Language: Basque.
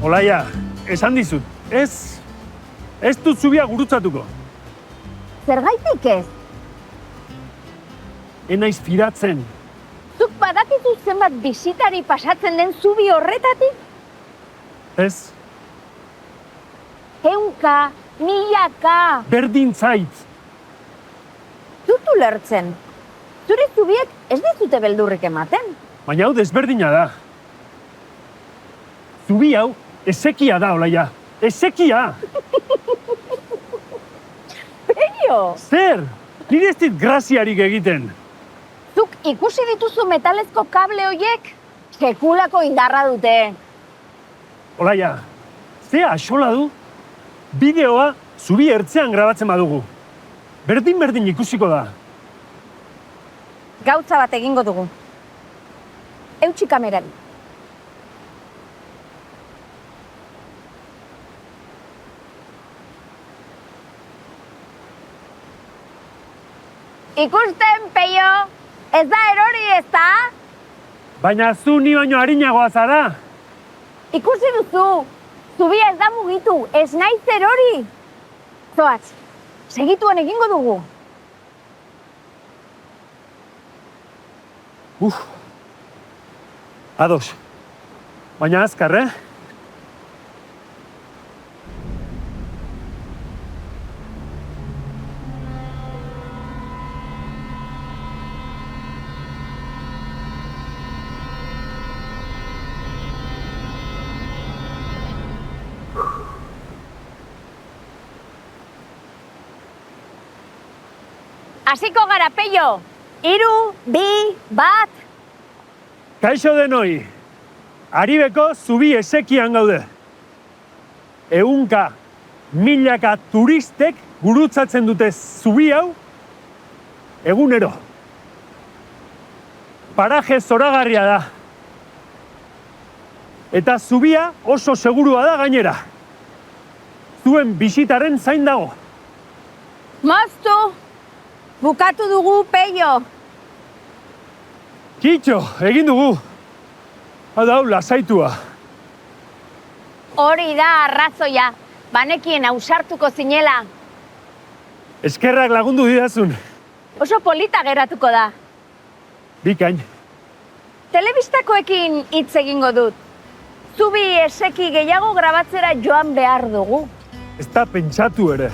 Olaia, esan dizut, ez dut zubia gurutzatuko. Zergaitik ez? Enaiz firatzen. Zuk badakizu zenbat bisitari pasatzen den zubi horretatik? Ez, 100ka, 1000ka. berdin zait. Dut ulertzen. Zure zubiek ez dizute beldurrik ematen. Baina hau desberdina da. Zubi hau, esekia da, Olaia. Esekia! Peio! Zer? Nire ez dit graziarik egiten. Zuk ikusi dituzu metalezko kable hoiek? Sekulako indarra dute. Olaia, ze axola du? Bideoa zubi ertzean grabatzen badugu. Berdin ikusiko da. Gautza bat egingo dugu. Eutsi kamerari. Ikusten, Peio, ez da erori, ez da? Baina zu ni baino arinagoa zara. Ikusi duzu, zubia ez da mugitu, ez naiz erori. Zoaz, segituan egingo dugu. Ados. Baina azkar, Hasiko gara, Peio. 3, 2, 1. Kaixo denoi, Aribeko zubi esekian gaude. 100ka, 1000ka turistek gurutzatzen dute zubi hau egunero. Paraje zoragarria da. Eta zubia oso segurua da gainera. Zuen bisitaren zain dago. Moztu! Bukatu dugu, Peio. Kitxo, egin dugu. Hau lasaitua. Hori da arrazoia. Banekien ausartuko zinela. Eskerrak lagundu didazun. Oso polita geratuko da. Bikain. Telebistakoekin hitz egingo dut. Zubi eseki gehiago grabatzera joan behar dugu. Ez da pentsatu ere.